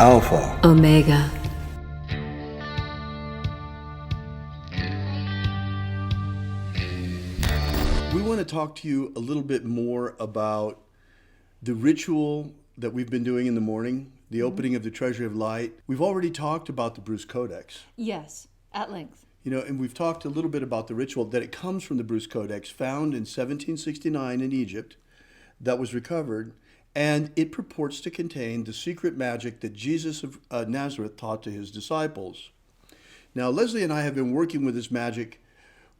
Alpha Omega. We want to talk to you a little bit more about the ritual that we've been doing in the morning, the opening of the Treasury of Light. We've already talked about the Bruce Codex. Yes, at length. You know, and we've talked a little bit about the ritual, that it comes from the Bruce Codex, found in 1769 in Egypt, that was recovered, and it purports to contain the secret magic that Jesus of Nazareth taught to his disciples. Now, Leslie and I have been working with this magic.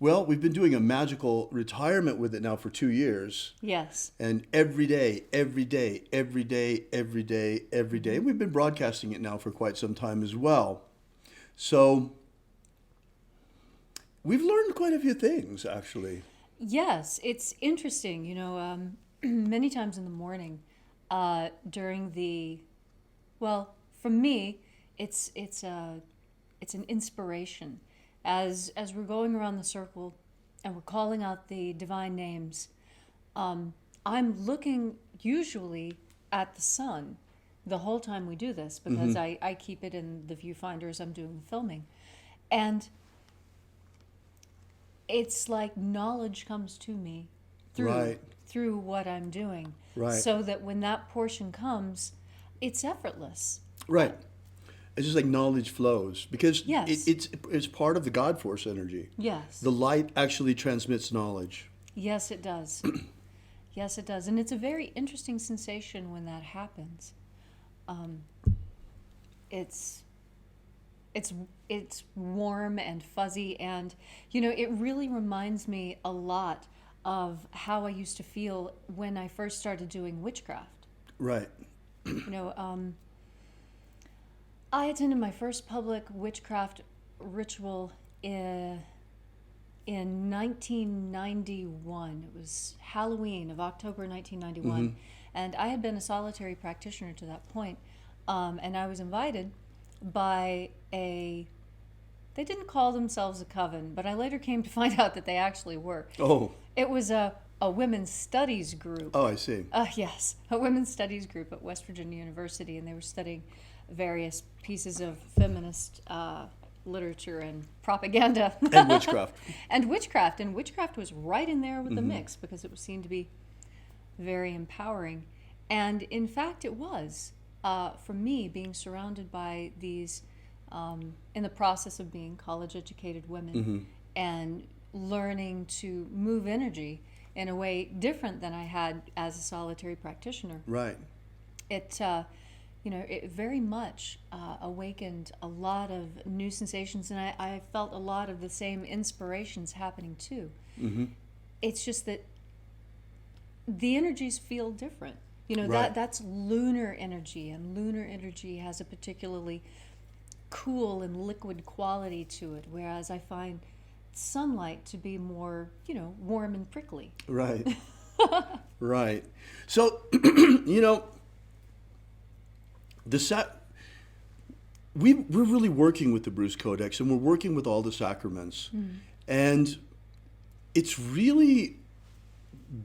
Well, we've been doing a magical retirement with it now for 2 years. Yes. And every day, every day, every day, every day, every day. We've been broadcasting it now for quite some time as well. So we've learned quite a few things, actually. Yes, it's interesting. You know, many times in the morning, during the, well, for me, it's an inspiration. As we're going around the circle and we're calling out the divine names, I'm looking usually at the sun the whole time we do this, because I keep it in the viewfinder as I'm doing the filming. And it's like knowledge comes to me through what I'm doing. Right. So that when that portion comes, it's effortless. Right. It's just like knowledge flows, because Yes. it's part of the God force energy. Yes. The light actually transmits knowledge. Yes, it does. Yes, it does. And it's a very interesting sensation when that happens. It's warm and fuzzy, and, you know, it really reminds me a lot of how I used to feel when I first started doing witchcraft. Right. You know, I attended my first public witchcraft ritual in 1991. It was Halloween of October 1991. And I had been a solitary practitioner to that point. And I was invited by they didn't call themselves a coven, but I later came to find out that they actually were. Oh. It was a women's studies group. Oh, I see. Yes, a women's studies group at West Virginia University, and they were studying various pieces of feminist literature and propaganda. And witchcraft. And witchcraft was right in there with the mix, because it was seen to be very empowering. And in fact, it was, for me, being surrounded by these, in the process of being college-educated women, and learning to move energy in a way different than I had as a solitary practitioner. Right. It very much awakened a lot of new sensations, and I felt a lot of the same inspirations happening too. It's just that the energies feel different. You know, Right. that's lunar energy, and lunar energy has a particularly cool and liquid quality to it, whereas I find sunlight to be more, you know, warm and prickly. Right. Right. So, you know, we're really working with the Bruce Codex, and we're working with all the sacraments. And it's really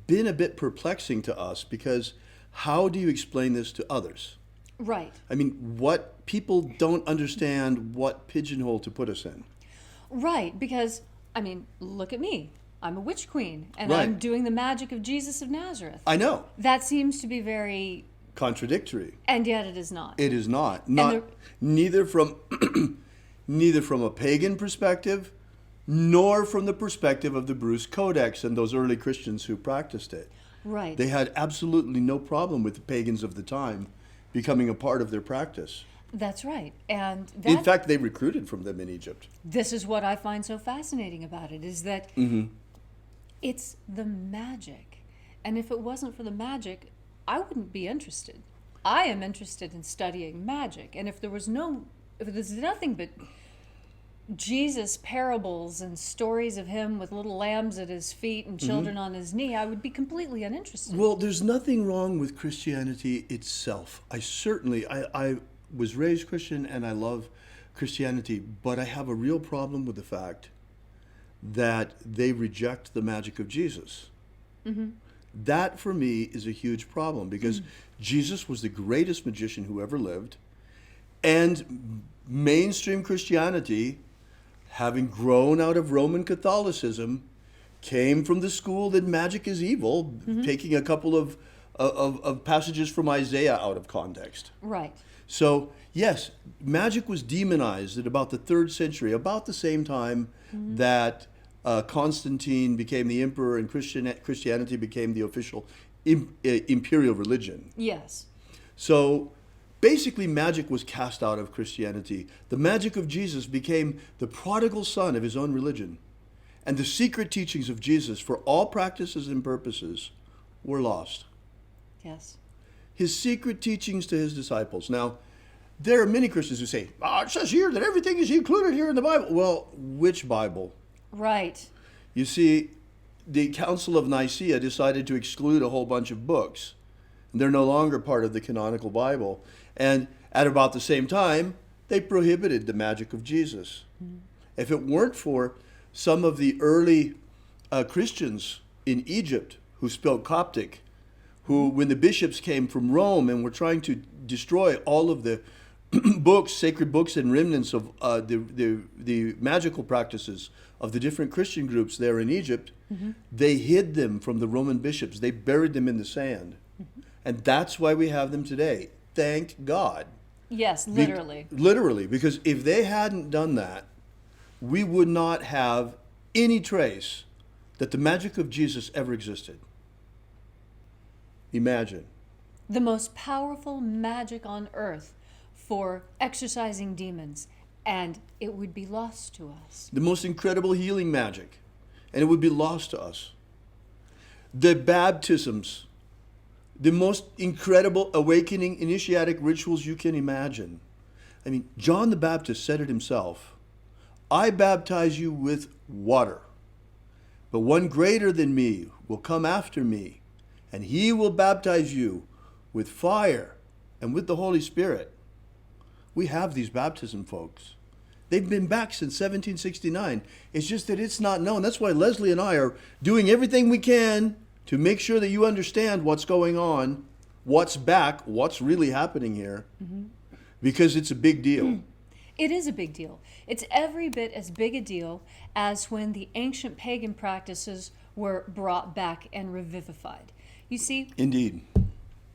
been a bit perplexing to us, because how do you explain this to others? Right. I mean, what people don't understand what pigeonhole to put us in. Right, because, I mean, look at me. I'm a witch queen, and Right. I'm doing the magic of Jesus of Nazareth. I know. That seems to be very, Contradictory. and yet it is not. It is not. the- Neither from neither from a pagan perspective, nor from the perspective of the Bruce Codex and those early Christians who practiced it. Right. They had absolutely no problem with the pagans of the time becoming a part of their practice. That's right. And In fact, they recruited from them in Egypt. this is what I find so fascinating about it, is that it's the magic. And if it wasn't for the magic, I wouldn't be interested. I am interested in studying magic. And if there's nothing but Jesus parables and stories of him with little lambs at his feet and children on his knee, I would be completely uninterested. Well, there's nothing wrong with Christianity itself. I was raised Christian, and I love Christianity, but I have a real problem with the fact that they reject the magic of Jesus. That, for me, is a huge problem, because Jesus was the greatest magician who ever lived, And mainstream Christianity, having grown out of Roman Catholicism, came from the school that magic is evil, taking a couple of passages from Isaiah out of context. Right. So, yes, magic was demonized at about the 3rd century, about the same time that Constantine became the emperor and Christianity became the official imperial religion. Yes. So, basically, magic was cast out of Christianity. The magic of Jesus became the prodigal son of his own religion. And the secret teachings of Jesus, for all practices and purposes, were lost. Yes. His secret teachings to his disciples. Now, there are many Christians who say, it says here that everything is included here in the Bible. Well, which Bible? Right. You see, the Council of Nicaea decided to exclude a whole bunch of books. They're no longer part of the canonical Bible. And at about the same time, they prohibited the magic of Jesus. If it weren't for some of the early Christians in Egypt who spoke Coptic, who, when the bishops came from Rome and were trying to destroy all of the books, sacred books and remnants of the magical practices of the different Christian groups there in Egypt, they hid them from the Roman bishops. They buried them in the sand. And that's why we have them today. Thank God. Yes, literally. Literally, because if they hadn't done that, we would not have any trace that the magic of Jesus ever existed. Imagine. The most powerful magic on earth for exorcising demons, and it would be lost to us. The most incredible healing magic, and it would be lost to us. The baptisms, the most incredible awakening initiatic rituals you can imagine. I mean, John the Baptist said it himself. I baptize you with water, but one greater than me will come after me, and he will baptize you with fire and with the Holy Spirit. We have these baptism, folks. They've been back since 1769. It's just that it's not known. That's why Leslie and I are doing everything we can to make sure that you understand what's going on, what's back, what's really happening here, because it's a big deal. It is a big deal. It's every bit as big a deal as when the ancient pagan practices were brought back and revivified. You see, Indeed.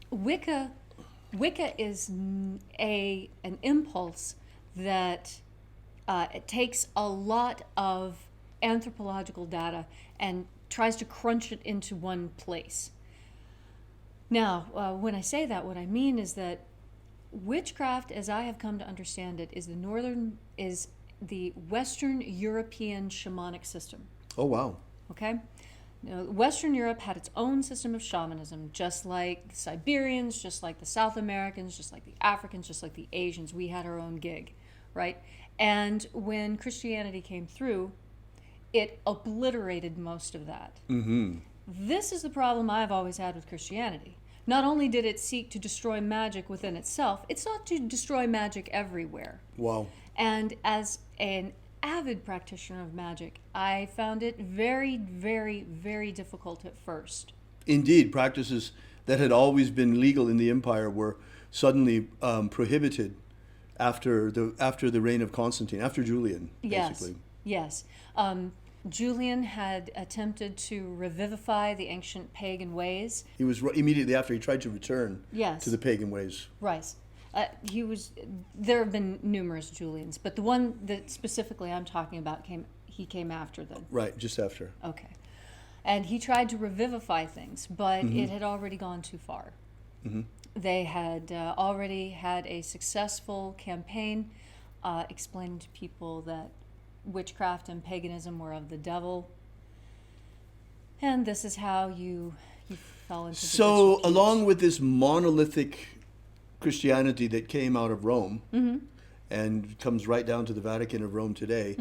Wicca is an impulse that it takes a lot of anthropological data and tries to crunch it into one place. Now, when I say that, what I mean is that witchcraft, as I have come to understand it, is the Western European shamanic system. Oh, wow. Okay? Now, Western Europe had its own system of shamanism, just like the Siberians, just like the South Americans, just like the Africans, just like the Asians. We had our own gig, right? And when Christianity came through, it obliterated most of that. This is the problem I've always had with Christianity. Not only did it seek to destroy magic within itself, it sought to destroy magic everywhere. Wow. And as an avid practitioner of magic, I found it very, very, very difficult at first. Indeed, practices that had always been legal in the empire were suddenly prohibited after the reign of Constantine, after Julian, basically. Yes. Julian had attempted to revivify the ancient pagan ways. He was immediately after he tried to return Yes. to the pagan ways. Right. There have been numerous Julians, but the one that specifically I'm talking about came after them. Right, just after. Okay. And he tried to revivify things, but it had already gone too far. They had already had a successful campaign explaining to people that witchcraft and paganism were of the devil. And this is how you fell into the So, along with this monolithic Christianity that came out of Rome and comes right down to the Vatican of Rome today,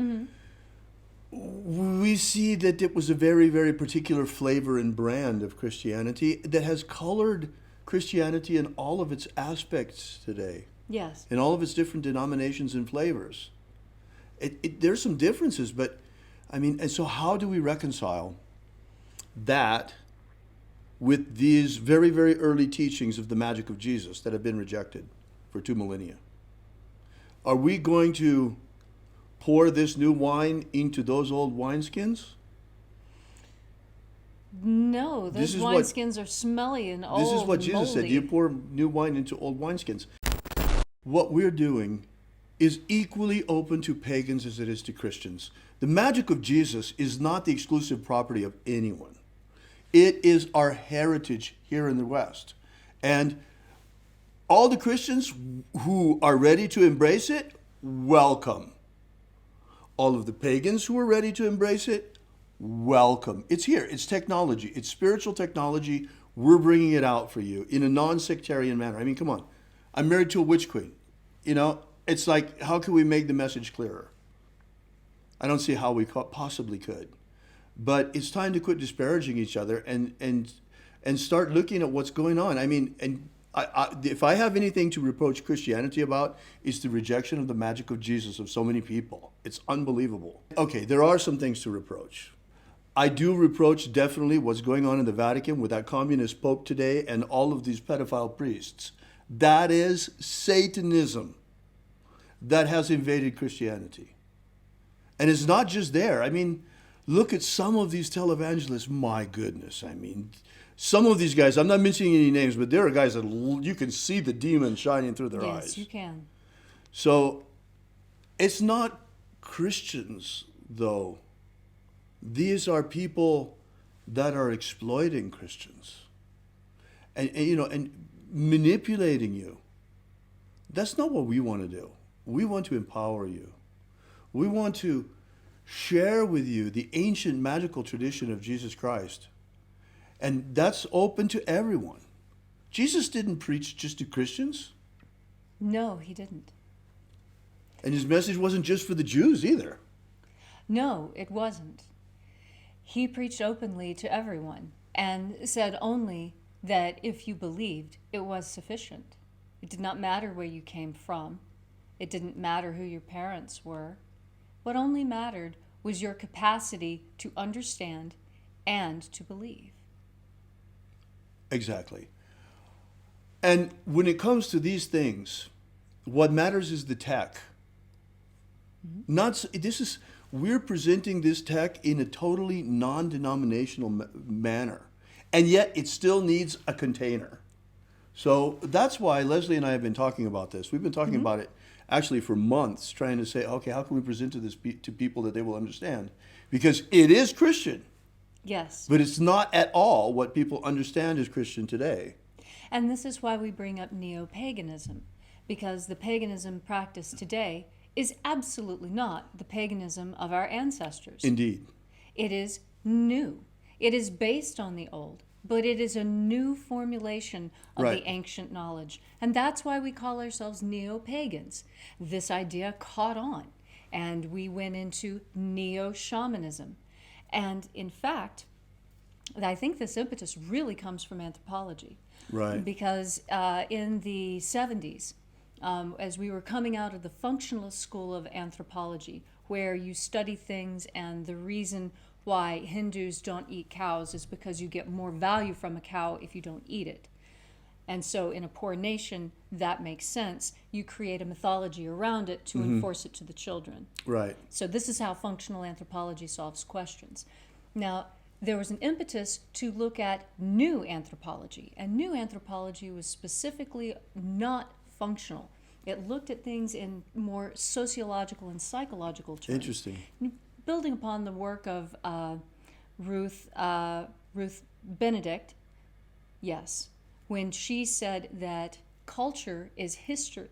we see that it was a very, very particular flavor and brand of Christianity that has colored Christianity in all of its aspects today. Yes. In all of its different denominations and flavors. There's some differences, but I mean, and so how do we reconcile that with these very, very early teachings of the magic of Jesus that have been rejected for 2 millennia? Are we going to pour this new wine into those old wineskins? No, This those is what- wineskins are smelly and old. This is what Jesus said. moldy. You pour new wine into old wineskins. What we're doing is equally open to pagans as it is to Christians. The magic of Jesus is not the exclusive property of anyone. It is our heritage here in the West. And all the Christians who are ready to embrace it, welcome. All of the pagans who are ready to embrace it, welcome. It's here. It's technology. It's spiritual technology. We're bringing it out for you in a non-sectarian manner. I mean, come on. I'm married to a witch queen. You know, it's like, how can we make the message clearer? I don't see how we possibly could. But it's time to quit disparaging each other and start looking at what's going on. I mean, and if I have anything to reproach Christianity about, it's the rejection of the magic of Jesus of so many people. It's unbelievable. Okay, there are some things to reproach. I do reproach definitely what's going on in the Vatican with that communist pope today and all of these pedophile priests. That is Satanism that has invaded Christianity. And it's not just there. I mean, look at some of these televangelists. My goodness, I mean, some of these guys, I'm not mentioning any names, but there are guys that you can see the demon shining through their eyes. Yes, you can. So it's not Christians, though. These are people that are exploiting Christians and manipulating you. That's not what we want to do. We want to empower you. We want to share with you the ancient magical tradition of Jesus Christ. And that's open to everyone. Jesus didn't preach just to Christians. No, he didn't. And his message wasn't just for the Jews either. No, it wasn't. He preached openly to everyone and said only that if you believed, it was sufficient. It did not matter where you came from. It didn't matter who your parents were. What only mattered was your capacity to understand and to believe. Exactly. And when it comes to these things, what matters is the tech. We're presenting this tech in a totally non-denominational manner, and yet it still needs a container. So that's why Leslie and I have been talking about this. We've been talking about it actually for months, trying to say, okay, how can we present to people that they will understand? Because it is Christian. Yes. But it's not at all what people understand as Christian today. And this is why we bring up neo-paganism, because the paganism practiced today is absolutely not the paganism of our ancestors. Indeed. It is new. It is based on the old, but it is a new formulation of Right. the ancient knowledge. And that's why we call ourselves neo-pagans. This idea caught on, and we went into neo-shamanism. And in fact, I think this impetus really comes from anthropology. Right. Because in the 70s, as we were coming out of the functionalist school of anthropology, where you study things and the reason why Hindus don't eat cows is because you get more value from a cow if you don't eat it. And so in a poor nation, that makes sense. You create a mythology around it to enforce it to the children. Right. So this is how functional anthropology solves questions. Now, there was an impetus to look at new anthropology, and new anthropology was specifically not functional. It looked at things in more sociological and psychological terms. Interesting. Building upon the work of Ruth Benedict, yes, when she said that culture is history,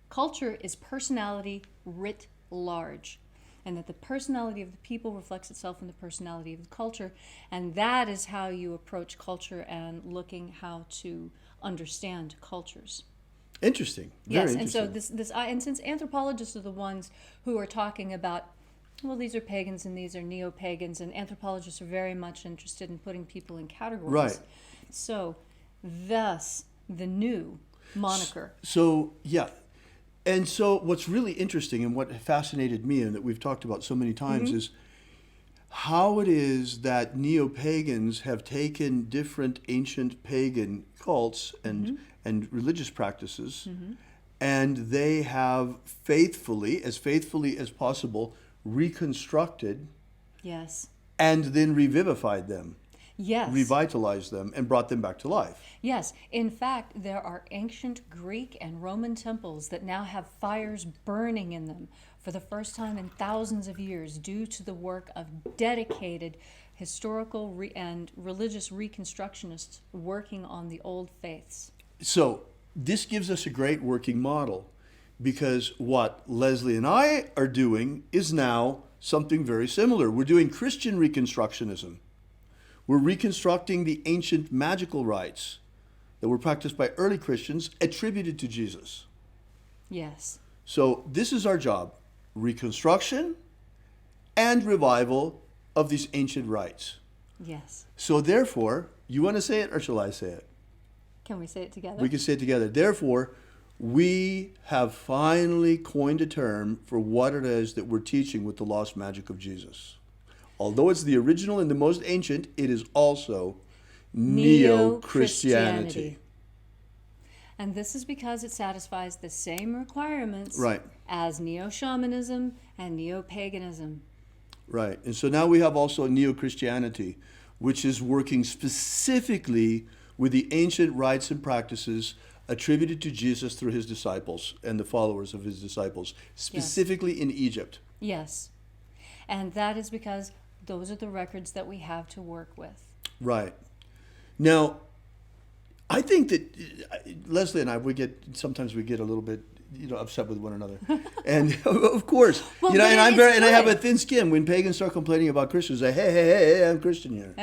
culture is personality writ large, and that the personality of the people reflects itself in the personality of the culture, and that is how you approach culture and looking how to understand cultures. Interesting. Very Yes, and so interesting. and since anthropologists are the ones who are talking about, well, these are pagans and these are neo-pagans, and anthropologists are very much interested in putting people in categories. Right. So, thus the new moniker. So, yeah. And so what's really interesting and what fascinated me and that we've talked about so many times is how it is that neo-pagans have taken different ancient pagan cults and religious practices and they have faithfully as possible, reconstructed Yes. and then revivified them, Yes. revitalized them, and brought them back to life. Yes. In fact, there are ancient Greek and Roman temples that now have fires burning in them for the first time in thousands of years due to the work of dedicated historical and religious reconstructionists working on the old faiths. So this gives us a great working model, because what Leslie and I are doing is now something very similar. We're doing Christian reconstructionism. We're reconstructing the ancient magical rites that were practiced by early Christians attributed to Jesus. Yes. So this is our job: reconstruction and revival of these ancient rites. Yes. So therefore, you want to say it or shall I say it? Can we say it together? We can say it together. Therefore, we have finally coined a term for what it is that we're teaching with the lost magic of Jesus. Although it's the original and the most ancient, it is also Neo-Christianity. And this is because it satisfies the same requirements Right. as Neo-Shamanism and Neo-Paganism. Right. And so now we have also Neo-Christianity, which is working specifically with the ancient rites and practices attributed to Jesus through his disciples and the followers of his disciples, specifically in Egypt. Yes. And that is because those are the records that we have to work with. Right. Now, I think that Leslie and I, sometimes we get a little bit, upset with one another. And of course, Well, and but I have good. a thin skin when pagans start complaining about Christians. I say, hey, I'm Christian here.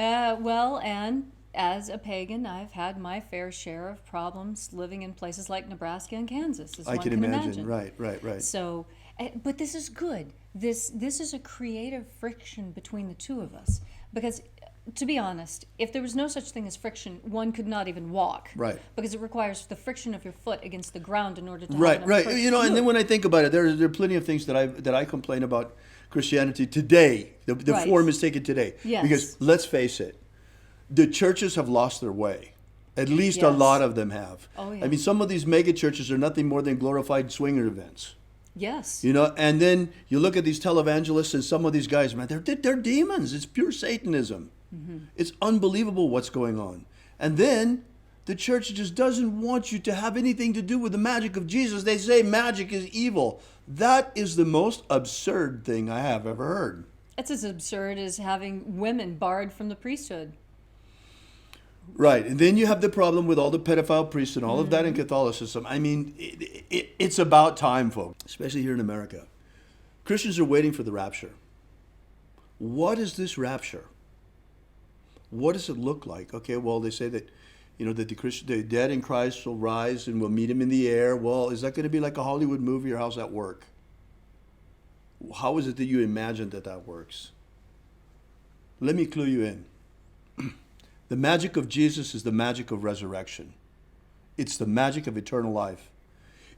Well, and as a pagan, I've had my fair share of problems living in places like Nebraska and Kansas, as I one can can imagine. imagine. Right. So, but this is good. This is a creative friction between the two of us. Because, to be honest, if there was no such thing as friction, one could not even walk. Right. Because it requires the friction of your foot against the ground in order to Right. have enough friction to And then move. when I think about it, there are plenty of things that I complain about Christianity today. The Right. form is taken today. Yes. Because let's face it, the churches have lost their way. At least a Yes. lot of them have. Oh, yeah. I mean, some of these mega churches are nothing more than glorified swinger events. Yes. And then you look at these televangelists and some of these guys, man, they're demons. It's pure Satanism. Mm-hmm. It's unbelievable what's going on. And then the church just doesn't want you to have anything to do with the magic of Jesus. They say magic is evil. That is the most absurd thing I have ever heard. It's as absurd as having women barred from the priesthood. Right. And then you have the problem with all the pedophile priests and all of that in Catholicism. I mean, it's about time, folks, especially here in America. Christians are waiting for the rapture. What is this rapture? What does it look like? Okay, well, they say that, that the dead in Christ will rise and we'll meet him in the air. Well, is that going to be like a Hollywood movie, or how's that work? How is it that you imagine that works? Let me clue you in. The magic of Jesus is the magic of resurrection. It's the magic of eternal life.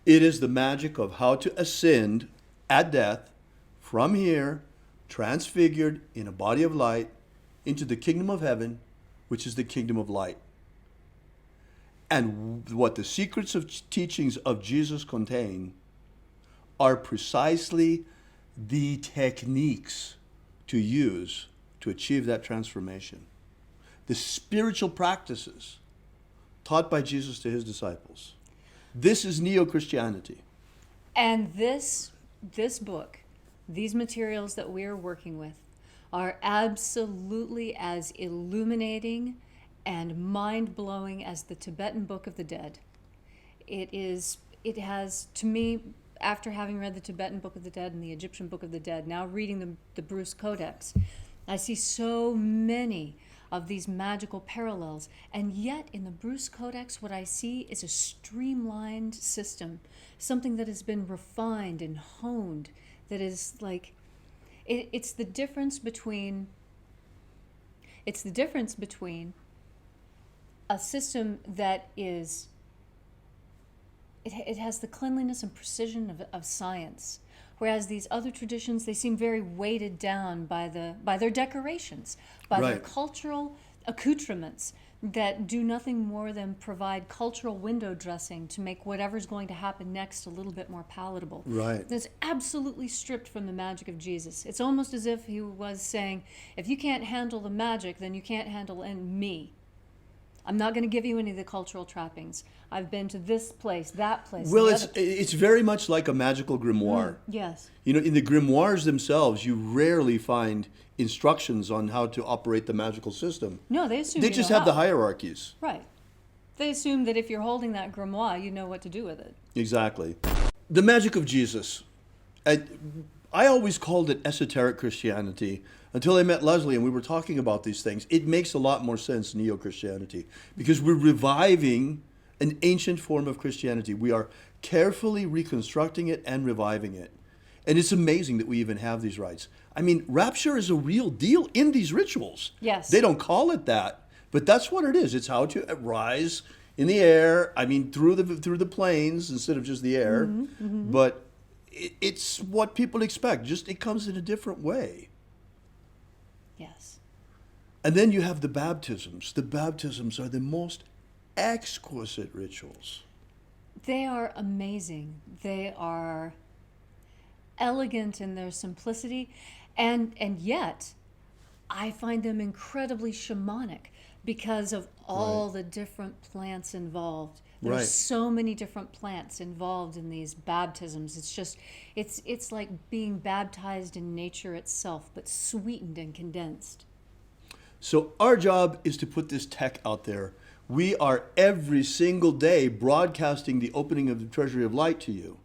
It is the magic of how to ascend at death from here, transfigured in a body of light, into the kingdom of heaven, which is the kingdom of light. And what the secrets of teachings of Jesus contain are precisely the techniques to use to achieve that transformation. The spiritual practices taught by Jesus to his disciples. This is Neo-Christianity. And this book, these materials that we're working with, are absolutely as illuminating and mind-blowing as the Tibetan Book of the Dead. It has, to me, after having read the Tibetan Book of the Dead and the Egyptian Book of the Dead, now reading the Bruce Codex, I see so many of these magical parallels. And yet, in the Bruce Codex, what I see is a streamlined system, something that has been refined and honed, that is like, it's the difference between a system that is, it has the cleanliness and precision of science, whereas these other traditions, they seem very weighted down by their decorations, by their Right. cultural accoutrements. that do nothing more than provide cultural window dressing to make whatever's going to happen next a little bit more palatable. Right. That's absolutely stripped from the magic of Jesus. It's almost as if he was saying, if you can't handle the magic, then you can't handle me. I'm not going to give you any of the cultural trappings. I've been to this place, that place. Well, the other it's very much like a magical grimoire. Yes. You know, in the grimoires themselves, you rarely find instructions on how to operate the magical system. No, they assume They you just know have the how. hierarchies. Right. They assume that if you're holding that grimoire, you know what to do with it. Exactly. The magic of Jesus. I always called it esoteric Christianity until I met Leslie and we were talking about these things. It makes a lot more sense, neo-Christianity, because we're reviving an ancient form of Christianity. We are carefully reconstructing it and reviving it. And it's amazing that we even have these rites. I mean, rapture is a real deal in these rituals. Yes. They don't call it that, but that's what it is. It's how to rise in the air, I mean, through the planes instead of just the air. But it's what people expect, just it comes in a different way. Yes. And then you have the baptisms. The baptisms are the most exquisite rituals. They are amazing. They are elegant in their simplicity, and yet I find them incredibly shamanic because of all the different plants involved. There's Right. so many different plants involved in these baptisms. It's just it's like being baptized in nature itself, but sweetened and condensed. So our job is to put this tech out there. We are every single day broadcasting the opening of the Treasury of Light to you.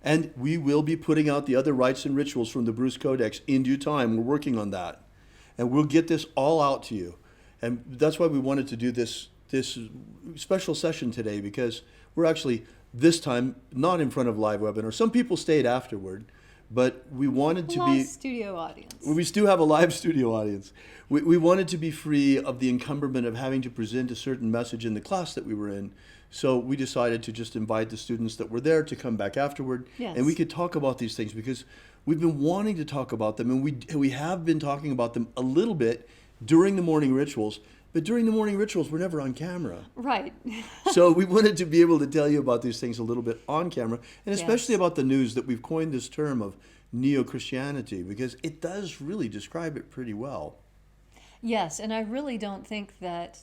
And we will be putting out the other rites and rituals from the Bruce Codex in due time. We're working on that. And we'll get this all out to you. And that's why we wanted to do this special session today, because we're actually this time not in front of live webinar. Some people stayed afterward, but we wanted to be... Live studio audience. We still have a live studio audience. We wanted to be free of the encumberment of having to present a certain message in the class that we were in. So we decided to just invite the students that were there to come back afterward. Yes. And we could talk about these things because we've been wanting to talk about them, and we have been talking about them a little bit during the morning rituals. But during the morning rituals, we're never on camera. Right. So we wanted to be able to tell you about these things a little bit on camera, and especially Yes. about the news that we've coined this term of neo-Christianity, because it does really describe it pretty well. Yes, and I really don't think that,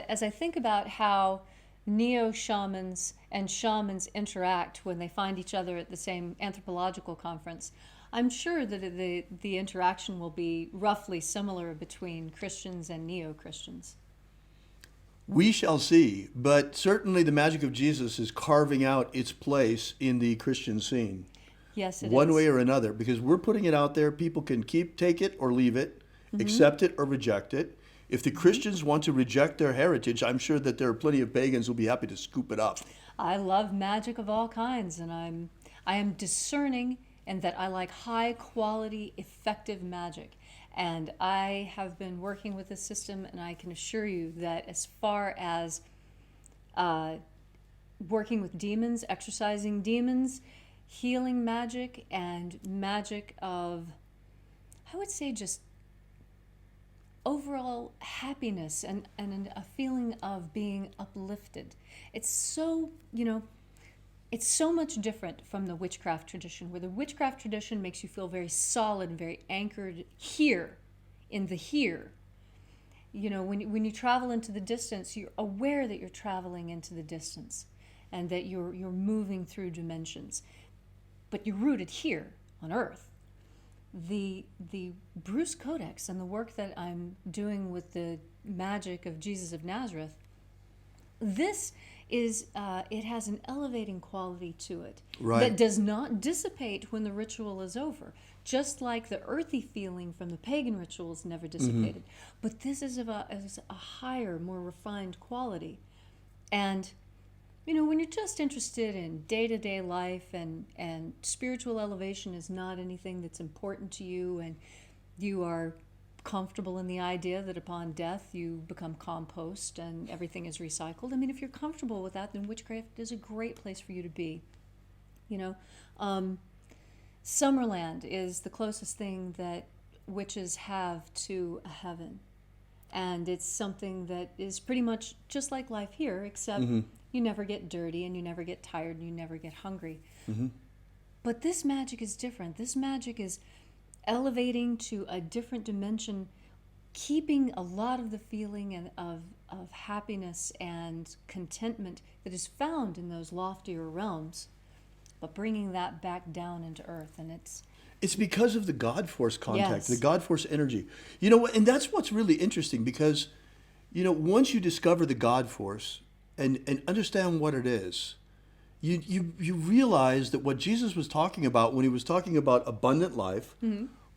as I think about how neo-shamans and shamans interact when they find each other at the same anthropological conference, I'm sure that the interaction will be roughly similar between Christians and neo-Christians. We shall see, but certainly the magic of Jesus is carving out its place in the Christian scene. Yes, it is. One way or another, because we're putting it out there. People can take it or leave it, accept it or reject it. If the Christians want to reject their heritage, I'm sure that there are plenty of pagans who'll be happy to scoop it up. I love magic of all kinds, and I am discerning in that I like high quality, effective magic. And I have been working with this system, and I can assure you that as far as working with demons, exorcising demons, healing magic, and magic of, I would say, just overall happiness and a feeling of being uplifted. It's so, it's so much different from the witchcraft tradition, where the witchcraft tradition makes you feel very solid and very anchored here, in the here. When you travel into the distance, you're aware that you're traveling into the distance and that you're moving through dimensions. But you're rooted here on Earth. The Bruce Codex and the work that I'm doing with the magic of Jesus of Nazareth, this is, it has an elevating quality to it that does not dissipate when the ritual is over. Just like the earthy feeling from the pagan rituals never dissipated. But this is of a higher, more refined quality. And when you're just interested in day-to-day life and spiritual elevation is not anything that's important to you, and you are comfortable in the idea that upon death you become compost and everything is recycled. I mean, if you're comfortable with that, then witchcraft is a great place for you to be. Summerland is the closest thing that witches have to a heaven. And it's something that is pretty much just like life here, except you never get dirty and you never get tired and you never get hungry. But this magic is different. This magic is elevating to a different dimension, keeping a lot of the feeling and of happiness and contentment that is found in those loftier realms, but bringing that back down into earth. And it's because of the God force contact, Yes. the God force energy. You know, and that's what's really interesting because, you know, once you discover the God force and understand what it is, you realize that what Jesus was talking about when he was talking about abundant life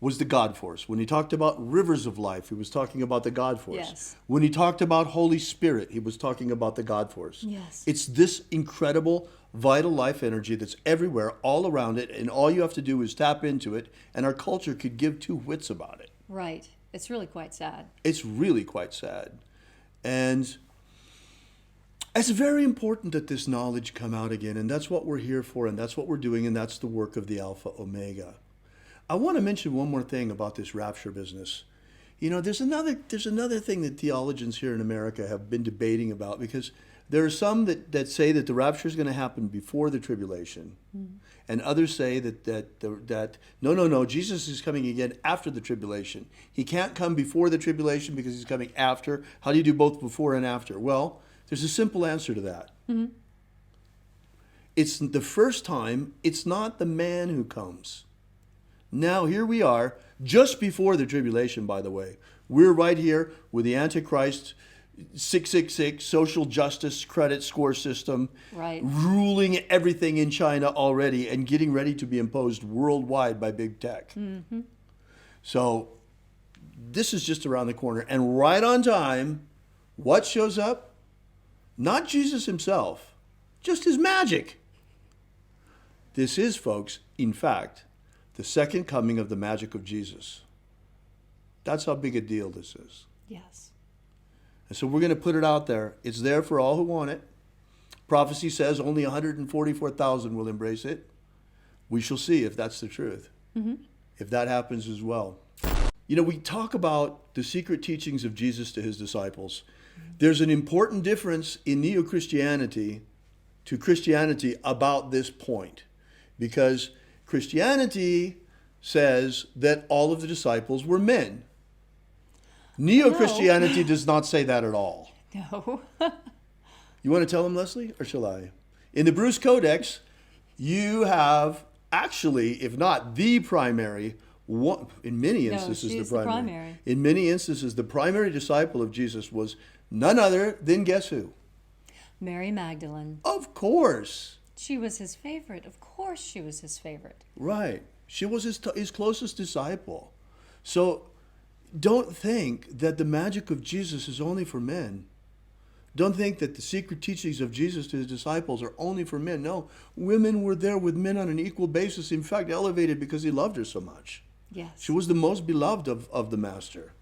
was the God force. When he talked about rivers of life, he was talking about the God force. Yes. When he talked about Holy Spirit, he was talking about the God force. Yes. It's this incredible vital life energy that's everywhere, all around it, and all you have to do is tap into it, and our culture could give two whits about it. right. It's really quite sad. It's really quite sad. And it's very important that this knowledge come out again, and that's what we're here for, and that's what we're doing, and that's the work of the Alpha Omega. I want to mention one more thing about this rapture business. You know, there's another thing that theologians here in America have been debating about, because there are some that say that the rapture is going to happen before the tribulation, and others say that no, Jesus is coming again after the tribulation. He can't come before the tribulation because he's coming after. How do you do both before and after? Well, there's a simple answer to that. It's the first time, it's not the man who comes. Now, here we are, just before the tribulation, by the way. We're right here with the Antichrist 666 social justice credit score system Right. ruling everything in China already and getting ready to be imposed worldwide by big tech. So this is just around the corner. And right on time, what shows up? Not Jesus himself, just his magic. This is, folks, in fact, the second coming of the magic of Jesus. That's how big a deal this is. Yes. And so we're going to put it out there. It's there for all who want it. Prophecy says only 144,000 will embrace it. We shall see if that's the truth, if that happens as well. You know, we talk about the secret teachings of Jesus to his disciples. There's an important difference in neo-Christianity to Christianity about this point, because Christianity says that all of the disciples were men. Neo-Christianity does not say that at all. No. You want to tell them, Leslie, or shall I? In the Bruce Codex, you have actually, if not the primary, one, in many instances she's the the primary. primary. In many instances, the primary disciple of Jesus was none other than guess who? Mary Magdalene. Of course. She was his favorite. Of course she was his favorite. Right. She was his closest disciple. So don't think that the magic of Jesus is only for men. Don't think that the secret teachings of Jesus to his disciples are only for men. No, women were there with men on an equal basis, in fact, elevated because he loved her so much. Yes. She was the most beloved of the master.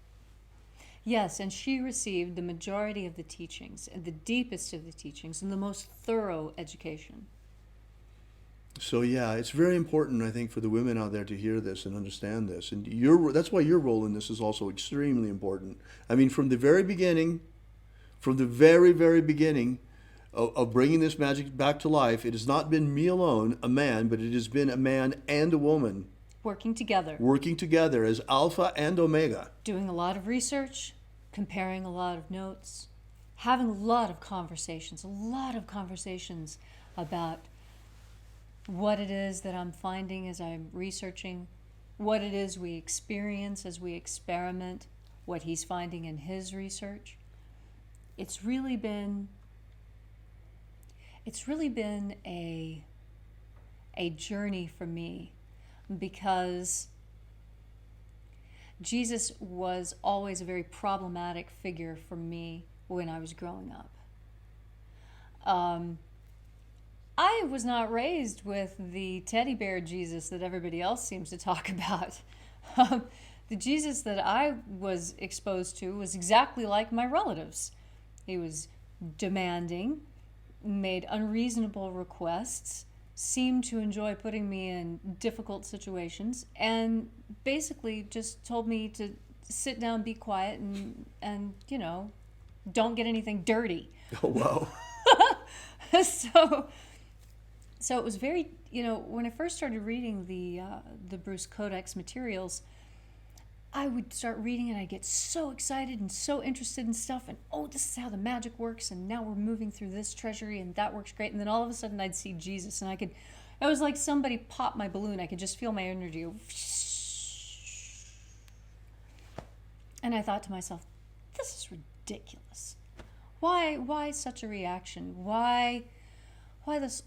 Yes, and she received the majority of the teachings, and the deepest of the teachings, and the most thorough education. So yeah, it's very important, I think, for the women out there to hear this and understand this. And that's why your role in this is also extremely important. I mean, from the very beginning, from the very, very beginning of bringing this magic back to life, it has not been me alone, a man, but it has been a man and a woman Working together as Alpha and Omega. doing a lot of research, comparing a lot of notes, having a lot of conversations about what it is that I'm finding as I'm researching, what it is we experience as we experiment, what he's finding in his research. It's really been a journey for me, because Jesus was always a very problematic figure for me when I was growing up. I was not raised with the teddy bear Jesus that everybody else seems to talk about. The Jesus that I was exposed to was exactly like my relatives. He was demanding, made unreasonable requests, seemed to enjoy putting me in difficult situations, and basically just told me to sit down, be quiet, and don't get anything dirty. Oh, wow. So it was very, when I first started reading the Bruce Codex materials, I would start reading and I'd get so excited and so interested in stuff, and this is how the magic works, and now we're moving through this treasury and that works great. And then all of a sudden I'd see Jesus, and it was like somebody popped my balloon. I could just feel my energy go, and I thought to myself, this is ridiculous. Why such a reaction? Why this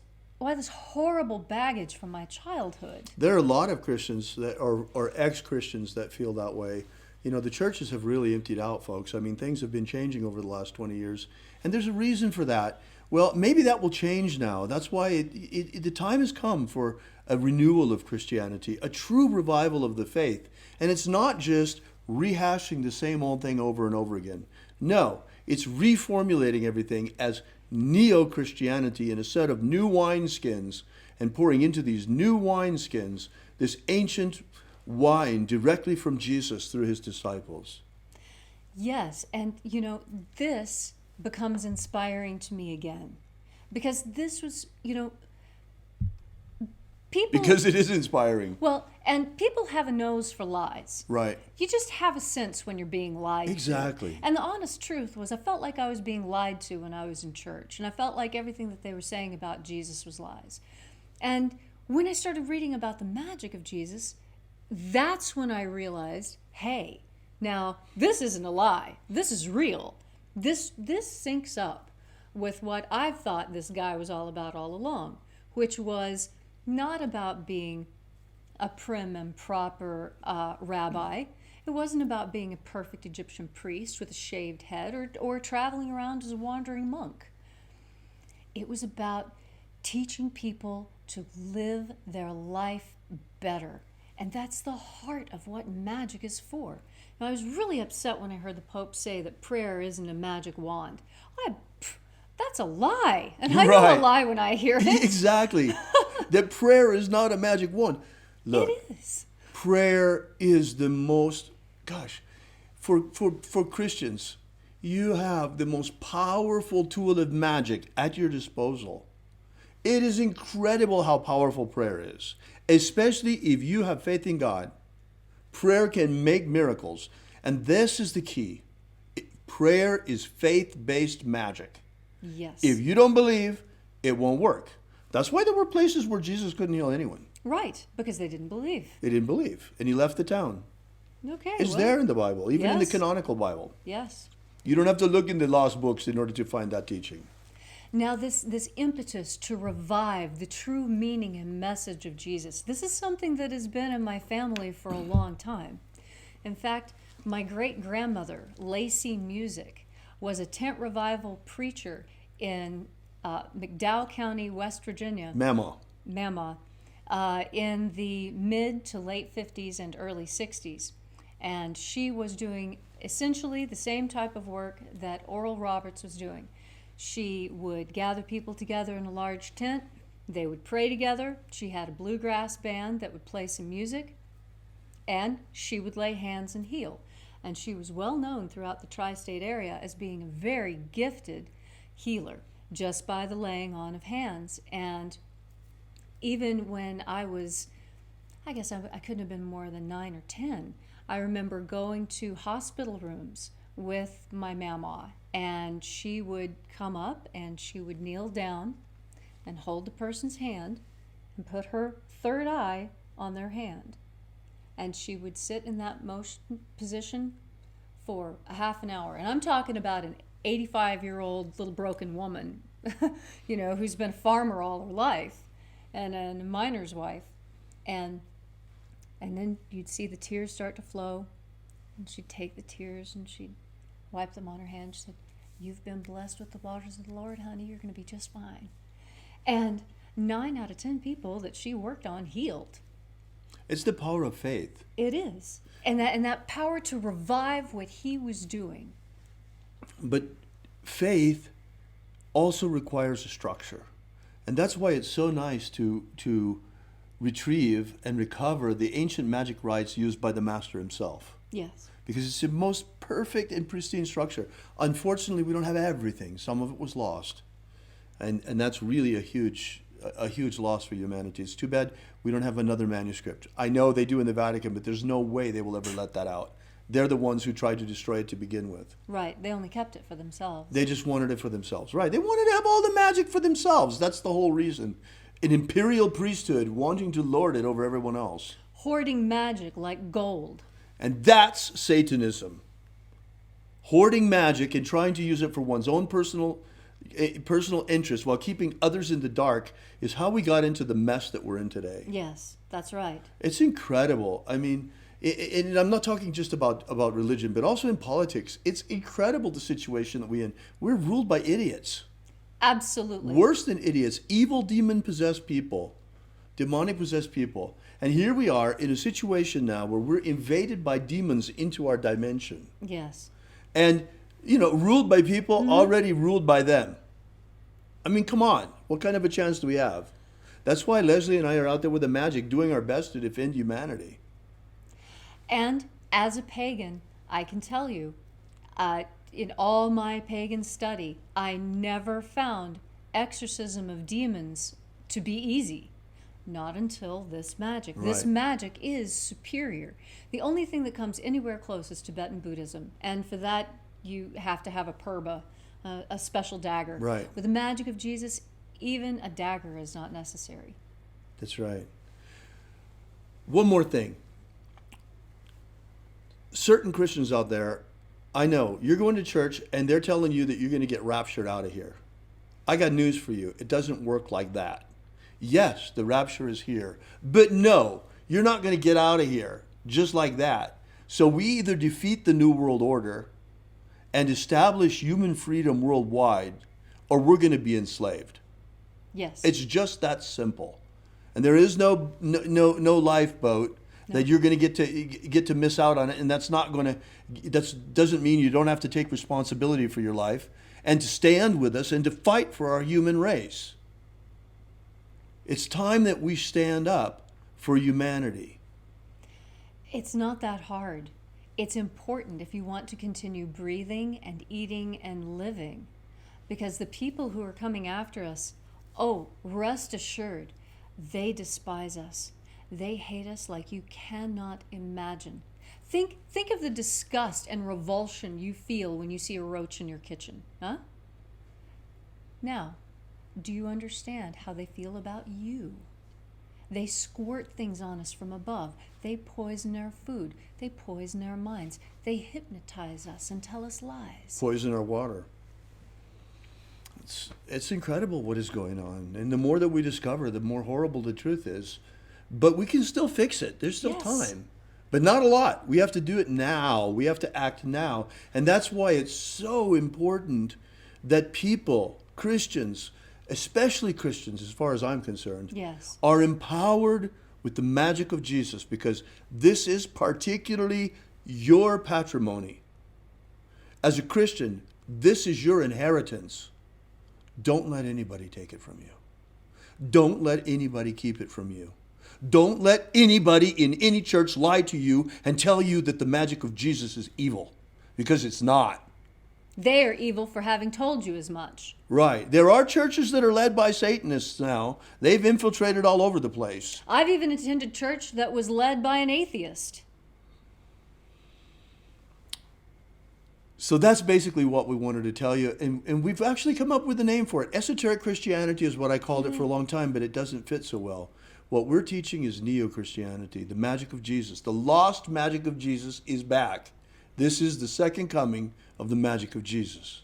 horrible baggage from my childhood? There are a lot of Christians that or ex-Christians that feel that way. The churches have really emptied out, folks. I mean, things have been changing over the last 20 years, and there's a reason for that. Well, maybe that will change now. That's why the time has come for a renewal of Christianity, a true revival of the faith. And it's not just rehashing the same old thing over and over again. No, it's reformulating everything as neo-Christianity in a set of new wineskins, and pouring into these new wineskins this ancient wine directly from Jesus through his disciples. Yes, and this becomes inspiring to me again, because this was, people... Because it is inspiring. Well, and people have a nose for lies. Right. You just have a sense when you're being lied to. Exactly. And the honest truth was, I felt like I was being lied to when I was in church, and I felt like everything that they were saying about Jesus was lies. And when I started reading about the magic of Jesus, that's when I realized, hey, now this isn't a lie. This is real. This syncs up with what I've thought this guy was all about all along, which was not about being a prim and proper rabbi. It wasn't about being a perfect Egyptian priest with a shaved head or traveling around as a wandering monk. It was about teaching people to live their life better. And that's the heart of what magic is for. Now, I was really upset when I heard the Pope say that prayer isn't a magic wand. That's a lie. And I know a lie when I hear it. Exactly. That prayer is not a magic wand. Look, it is. Prayer is the most, for Christians, you have the most powerful tool of magic at your disposal. It is incredible how powerful prayer is, especially if you have faith in God. Prayer can make miracles, and this is the key. Prayer is faith-based magic. Yes. If you don't believe, it won't work. That's why there were places where Jesus couldn't heal anyone. Right, because they didn't believe. They didn't believe, and he left the town. Okay. It's there in the Bible, even in the canonical Bible. Yes. You don't have to look in the lost books in order to find that teaching. Now, this impetus to revive the true meaning and message of Jesus, this is something that has been in my family for a long time. In fact, my great-grandmother, Lacey Musick, was a tent revival preacher in McDowell County, West Virginia. Mama. In the mid to late 50s and early 60s. And she was doing essentially the same type of work that Oral Roberts was doing. She would gather people together in a large tent. They would pray together. She had a bluegrass band that would play some music. And she would lay hands and heal. And she was well known throughout the tri-state area as being a very gifted healer, just by the laying on of hands. And even when I was, I guess I couldn't have been more than 9 or 10, I remember going to hospital rooms with my mama, and she would come up and she would kneel down and hold the person's hand and put her third eye on their hand. And she would sit in that motion position for a half an hour. And I'm talking about an 85-year-old little broken woman, who's been a farmer all her life and a miner's wife. And then you'd see the tears start to flow, and she'd take the tears and she'd wipe them on her hand. She said, "You've been blessed with the waters of the Lord, honey. You're going to be just fine." And 9 out of 10 people that she worked on healed. It's the power of faith. It is. And that power to revive what he was doing. But faith also requires a structure. And that's why it's so nice to retrieve and recover the ancient magic rites used by the master himself. Yes. because it's the most perfect and pristine structure. Unfortunately, we don't have everything. Some of it was lost. And that's really a huge loss for humanity. It's too bad we don't have another manuscript. I know they do in the Vatican, but there's no way they will ever let that out. They're the ones who tried to destroy it to begin with. Right. They only kept it for themselves. They just wanted it for themselves. Right. They wanted to have all the magic for themselves. That's the whole reason. An imperial priesthood wanting to lord it over everyone else. Hoarding magic like gold. And that's Satanism. Hoarding magic and trying to use it for one's own personal interest while keeping others in the dark is how we got into the mess that we're in today. Yes, that's right. It's incredible. I mean, and I'm not talking just about religion, but also in politics. It's incredible the situation that we're in. We're ruled by idiots. Absolutely. Worse than idiots, evil demon-possessed people, demonic-possessed people. And here we are in a situation now where we're invaded by demons into our dimension. Yes. And, ruled by people already ruled by them. I mean, come on. What kind of a chance do we have? That's why Leslie and I are out there with the Magick doing our best to defend humanity. And as a pagan, I can tell you, in all my pagan study, I never found exorcism of demons to be easy. Not until this magic. Right. This magic is superior. The only thing that comes anywhere close is Tibetan Buddhism. And for that, you have to have a purba, a special dagger. Right. With the magic of Jesus, even a dagger is not necessary. That's right. One more thing. Certain Christians out there, I know, you're going to church and they're telling you that you're going to get raptured out of here. I got news for you. It doesn't work like that. Yes, the rapture is here. But no, you're not going to get out of here just like that. So we either defeat the New World Order and establish human freedom worldwide, or we're going to be enslaved. Yes. It's just that simple. And there is no lifeboat that you're going to get to miss out on it, and that doesn't mean you don't have to take responsibility for your life and to stand with us and to fight for our human race. It's time that we stand up for humanity. It's not that hard. It's important if you want to continue breathing and eating and living, because the people who are coming after us, rest assured, they despise us. They hate us like you cannot imagine. Think of the disgust and revulsion you feel when you see a roach in your kitchen, huh? Now, do you understand how they feel about you? They squirt things on us from above. They poison our food. They poison our minds. They hypnotize us and tell us lies. Poison our water. It's incredible what is going on. And the more that we discover, the more horrible the truth is. But we can still fix it. There's still time. But not a lot. We have to do it now. We have to act now. And that's why it's so important that people, Christians, especially Christians as far as I'm concerned, are empowered with the magic of Jesus, because this is particularly your patrimony. As a Christian, this is your inheritance. Don't let anybody take it from you. Don't let anybody keep it from you. Don't let anybody in any church lie to you and tell you that the magic of Jesus is evil, because it's not. They are evil for having told you as much. Right. There are churches that are led by Satanists now. They've infiltrated all over the place. I've even attended church that was led by an atheist. So that's basically what we wanted to tell you. And we've actually come up with a name for it. Esoteric Christianity is what I called it for a long time, but it doesn't fit so well. What we're teaching is Neo-Christianity, the magic of Jesus. The lost magic of Jesus is back. This is the second coming of the magic of Jesus.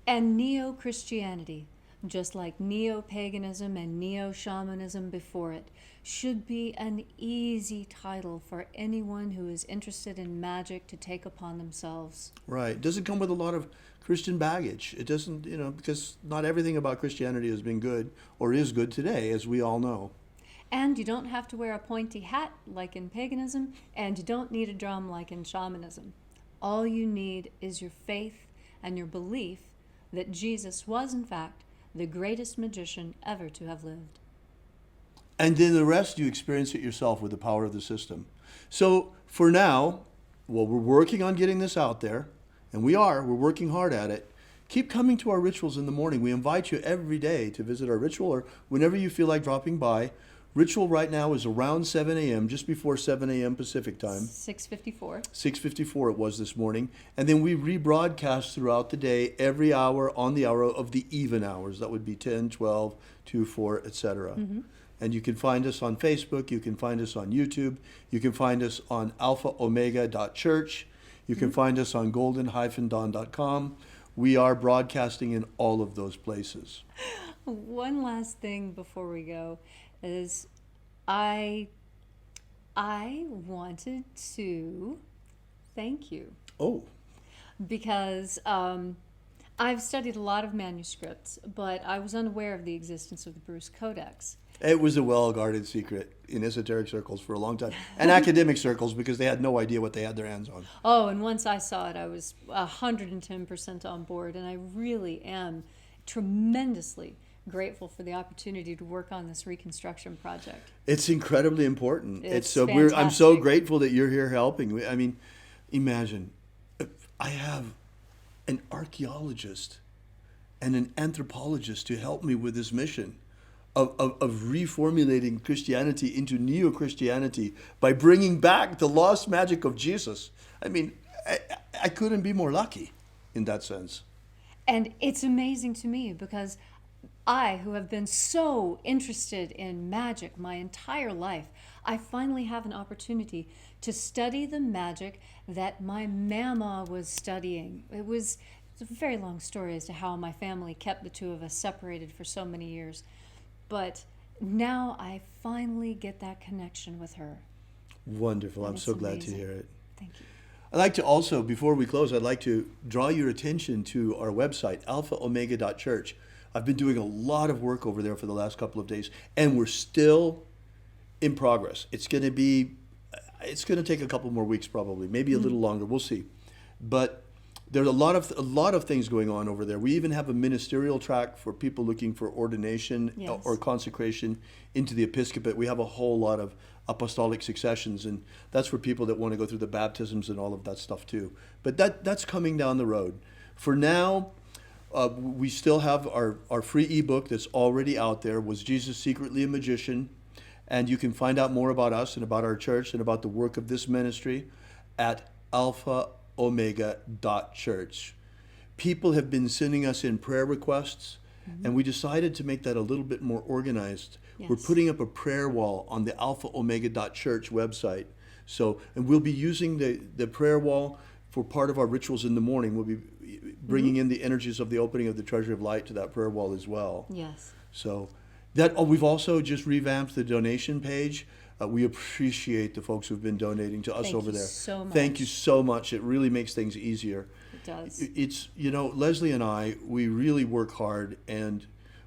And Neo-Christianity, just like Neo-Paganism and Neo-Shamanism before it, should be an easy title for anyone who is interested in magic to take upon themselves. Right. It doesn't come with a lot of Christian baggage. It doesn't, because not everything about Christianity has been good or is good today, as we all know. And you don't have to wear a pointy hat like in paganism, and you don't need a drum like in shamanism. All you need is your faith and your belief that Jesus was, in fact, the greatest magician ever to have lived. And then the rest, you experience it yourself with the power of the system. So for now, Well, we're working on getting this out there, and we're working hard at it. Keep coming to our rituals in the morning. We invite you every day to visit our ritual, or whenever you feel like dropping by. Ritual right now is around 7 a.m., just before 7 a.m. Pacific time. 6:54. 6:54 it was this morning. And then we rebroadcast throughout the day, every hour on the hour of the even hours. That would be 10, 12, 2, 4, etc. And you can find us on Facebook. You can find us on YouTube. You can find us on alphaomega.church. You can find us on golden-dawn.com. We are broadcasting in all of those places. One last thing before we go is I wanted to thank you Oh, because I've studied a lot of manuscripts, but I was unaware of the existence of the Bruce Codex. it was a well-guarded secret in esoteric circles for a long time, and academic circles, because they had no idea what they had their hands on. Oh, and once I saw it, I was 110% on board, and I really am tremendously grateful for the opportunity to work on this reconstruction project. It's incredibly important. It's I'm so fantastic. grateful that you're here helping. I mean, imagine, I have an archaeologist and an anthropologist to help me with this mission of reformulating Christianity into neo-Christianity by bringing back the lost magic of Jesus. I mean, I couldn't be more lucky in that sense. And it's amazing to me because I, who have been so interested in magic my entire life, I finally have an opportunity to study the magic that my mama was studying. It's a very long story as to how my family kept the two of us separated for so many years. But now I finally get that connection with her. Wonderful. And I'm it's so glad amazing. to hear it. Thank you. I'd like to also, before we close, I'd like to draw your attention to our website, alphaomega.church. I've been doing a lot of work over there for the last couple of days, and we're still in progress. It's going to take a couple more weeks probably, maybe a little longer. We'll see. But there's a lot of things going on over there. We even have a ministerial track for people looking for ordination Yes. or consecration into the episcopate. We have a whole lot of apostolic successions, and that's for people that want to go through the baptisms and all of that stuff too. But that's coming down the road. For now, we still have our free ebook that's already out there, Was Jesus Secretly a Magician? And you can find out more about us and about our church and about the work of this ministry at alphaomega.church. People have been sending us in prayer requests, and we decided to make that a little bit more organized. Yes. We're putting up a prayer wall on the alphaomega.church website. So, and we'll be using the prayer wall for part of our rituals in the morning. We'll be bringing in the energies of the opening of the Treasury of Light to that prayer wall as well. Yes. So we've also just revamped the donation page. We appreciate the folks who've been donating to us Thank over you there. so much. Thank you so much. It really makes things easier. It does. It's, Leslie and I, we really work hard, and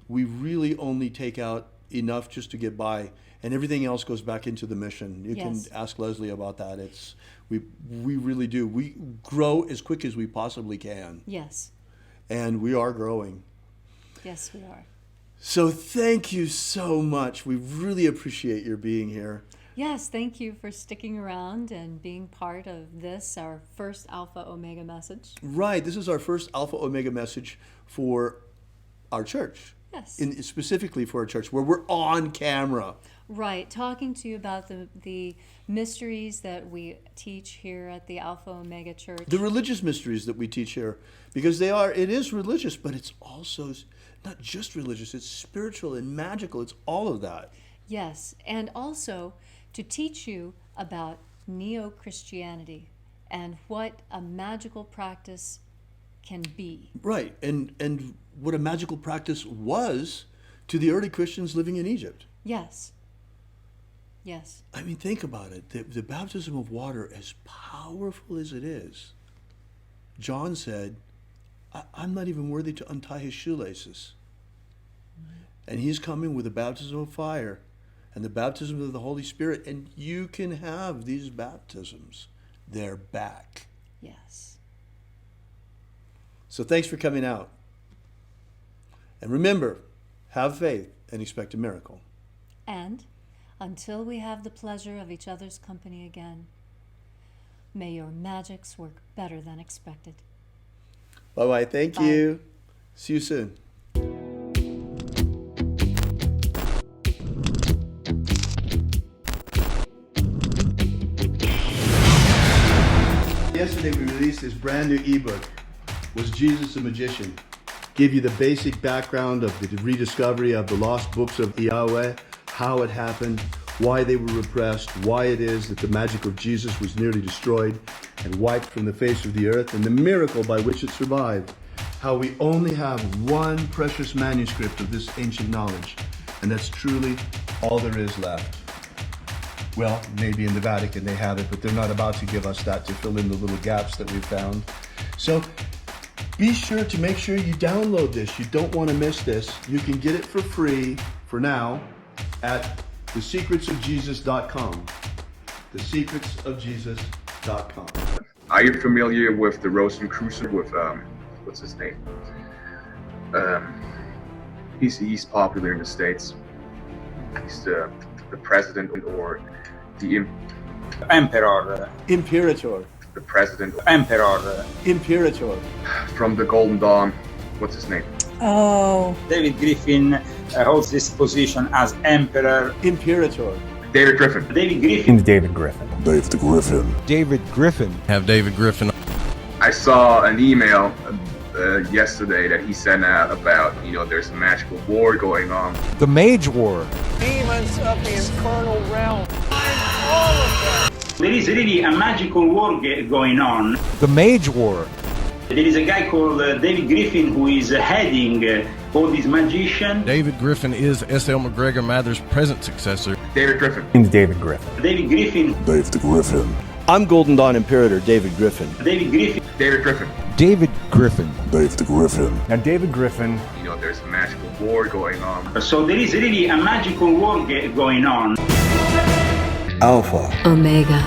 we really only take out enough just to get by, and everything else goes back into the mission. You Yes. can ask Leslie about that. We really do. We grow as quick as we possibly can, Yes. and we are growing. Yes, we are. So thank you so much. We really appreciate your being here. Yes, thank you for sticking around and being part of this, our first Alpha Omega message. Right, this is our first Alpha Omega message for our church. Yes. Specifically for our church, where we're on camera. Right, talking to you about the mysteries that we teach here at the Alpha Omega Church. The religious mysteries that we teach here, because it is religious, but it's also not just religious, it's spiritual and magical. It's all of that. Yes, and also to teach you about neo-Christianity and what a magical practice can be. Right, and what a magical practice was to the early Christians living in Egypt. Yes. Yes. I mean, think about it. The baptism of water, as powerful as it is, John said, I'm not even worthy to untie his shoelaces. And he's coming with the baptism of fire and the baptism of the Holy Spirit, and you can have these baptisms. They're back. Yes. So thanks for coming out. And remember, have faith and expect a miracle. And until we have the pleasure of each other's company again, May your magics work better than expected. Bye-bye. Thank Bye. you. See you soon. Yesterday we released this brand new ebook, Was Jesus a Magician? Give you the basic background of the rediscovery of the lost books of Yahweh, how it happened, why they were repressed, why it is that the magic of Jesus was nearly destroyed and wiped from the face of the earth, and the miracle by which it survived. How we only have one precious manuscript of this ancient knowledge, and that's truly all there is left. Well, maybe in the Vatican they have it, but they're not about to give us that to fill in the little gaps that we've found. So be sure to make sure you download this. You don't want to miss this. You can get it for free for now at thesecretsofjesus.com. Thesecretsofjesus.com. Are you familiar with the Rosicrucian with what's his name? He's popular in the States. He's the president or the Emperor. Imperator. the president Emperor. Imperator. from the Golden Dawn. What's his name? Oh, David Griffin holds this position as Emperor. Imperator. David Griffin. David Griffin. David Griffin. David Griffin. David Griffin. Have David Griffin. I saw an email yesterday that he sent out about, there's a magical war going on. The Mage War. Demons of the infernal realm. All of them. There is really a magical war going on. The Mage War. There is a guy called David Griffin who is heading all these magicians. David Griffin is S.L. McGregor Mather's present successor. David Griffin. David Griffin. David Griffin. David Griffin. I'm Golden Dawn Imperator David Griffin. David Griffin. David Griffin. David Griffin. David Griffin. Now David Griffin. There's a magical war going on. So there is really a magical war going on. Alpha Ωmega